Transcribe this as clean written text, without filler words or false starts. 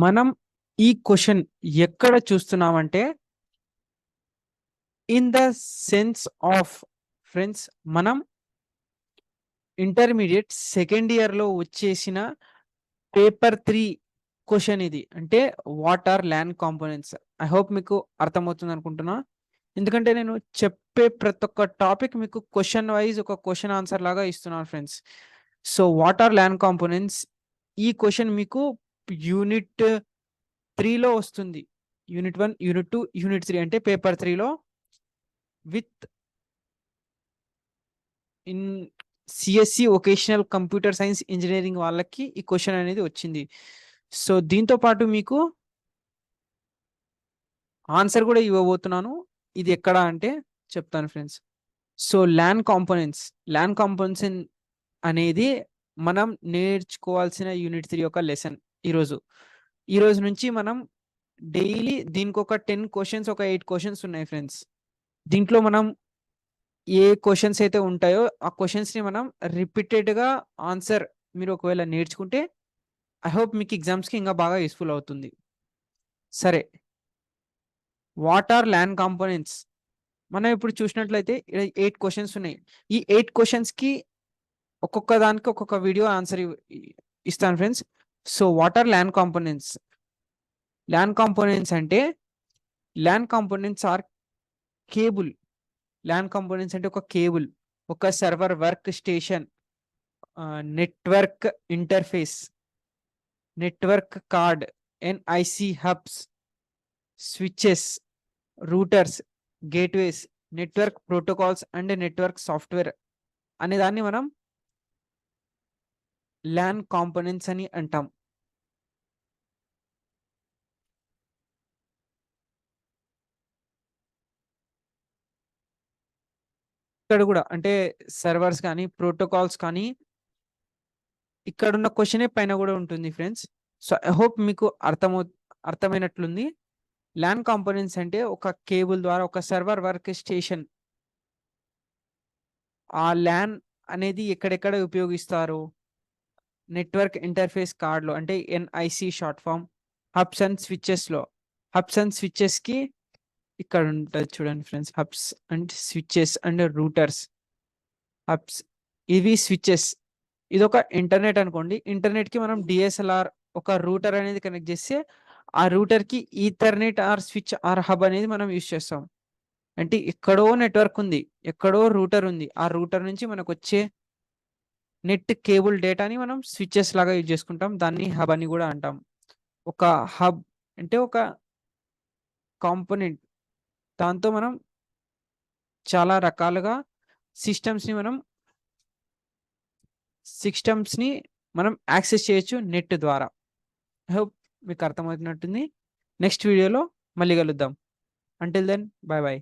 మనం ఈ క్వశ్చన్ ఎక్కడ చూస్తున్నామంటే in the sense of friends మనం ఇంటర్మీడియట్ సెకండ్ ఇయర్ లో వచ్చేసిన పేపర్ 3 క్వశ్చన్ ఇది. అంటే what are LAN components. I hope మీకు అర్థమవుతుంది అనుకుంటున్నా. ఎందుకంటే నేను చెప్పే ప్రతి ఒక్క టాపిక్ మీకు క్వశ్చన్ వైజ్ ఒక క్వశ్చన్ ఆన్సర్ లాగా ఇస్తున్నాను friends. So what are LAN components, ఈ క్వశ్చన్ మీకు యూనిట్ 3లో వస్తుంది. యూనిట్ 1, యూనిట్ 2, యూనిట్ 3 అంటే పేపర్ 3లో within CSC vocational computer science engineering వాళ్ళకి ఈ క్వశ్చన్ అనేది వచ్చింది. సో దీంతో పాటు మీకు ఆన్సర్ కూడా ఇవ్వబోతున్నాను. ఇది ఎక్కడ అంటే చెప్తాను ఫ్రెండ్స్. సో ల్యాన్ కాంపోనెంట్స్ అనేది మనం నేర్చుకోవాల్సిన యూనిట్ 3 యొక్క లెసన్. ఈ రోజు నుంచి మనం డైలీ దీనికి ఒక 10 క్వశ్చన్స్, ఒక 8 క్వశ్చన్స్ ఉన్నాయి ఫ్రెండ్స్. దీంట్లో మనం ఏ క్వశ్చన్స్ అయితే ఉంటాయో ఆ క్వశ్చన్స్ ని మనం రిపీటెడ్ గా ఆన్సర్ మీరు ఒకవేళ నేర్చుకుంటే ఐ హోప్ మీకు ఎగ్జామ్స్ కి ఇంకా బాగా యూస్ఫుల్ అవుతుంది. సరే, వాట్ ఆర్ ల్యాన్ కాంపోనెంట్స్. మనం ఇప్పుడు చూసినట్లయితే 8 క్వశ్చన్స్ ఉన్నాయి. ఈ 8 క్వశ్చన్స్ కి ఒక్కొక్క దానికి ఒక్కొక్క వీడియో ఆన్సర్ ఇస్తాను friends. So what are LAN components. LAN components అంటే LAN components are cable. LAN components అంటే ఒక కేబుల్, ఒక server work station, network interface, network card, NIC hubs, switches, routers, gateways, network protocols and network software అనే దాన్ని మనం LAN components అని అంటాం. ఇక్కడ కూడా అంటే సర్వర్స్ కానీ ప్రోటోకాల్స్ కానీ ఇక్కడ ఉన్న క్వశ్చనే పైన కూడా ఉంటుంది ఫ్రెండ్స్. సో ఐ హోప్ మీకు అర్థమైనట్లుంది. ల్యాన్ కాంపోనెంట్స్ అంటే ఒక కేబుల్ ద్వారా ఒక సర్వర్ వర్క్ స్టేషన్. ఆ ల్యాన్ అనేది ఎక్కడెక్కడ ఉపయోగిస్తారు? నెట్వర్క్ ఇంటర్ఫేస్ కార్డ్లో అంటే NIC short form, hubs and స్విచెస్లో. హబ్స్ అండ్ స్విచెస్కి ఇక్కడ ఉంటుంది చూడండి friends, hubs and switches and routers. Hubs ఇవి స్విచెస్. ఇది ఒక ఇంటర్నెట్ అనుకోండి. ఇంటర్నెట్కి మనం డిఎస్ఎల్ఆర్ ఒక రూటర్ అనేది కనెక్ట్ చేస్తే ఆ రూటర్కి ethernet or switch or hub అనేది మనం యూజ్ చేస్తాం. అంటే ఎక్కడో నెట్వర్క్ ఉంది, ఎక్కడో రూటర్ ఉంది. ఆ రూటర్ నుంచి మనకు వచ్చే నెట్ కేబుల్ డేటాని మనం స్విచెస్ లాగా యూజ్ చేసుకుంటాం. దాన్ని హబ్ అని కూడా అంటాం. ఒక హబ్ అంటే ఒక కాంపోనెంట్. దాంతో మనం చాలా రకాలుగా సిస్టమ్స్ని మనం యాక్సెస్ చేయొచ్చు నెట్ ద్వారా. ఐ హోప్ మీకు అర్థమవుతున్నట్టుంది. నెక్స్ట్ వీడియోలో మళ్ళీ కలుద్దాం. Until then, bye bye.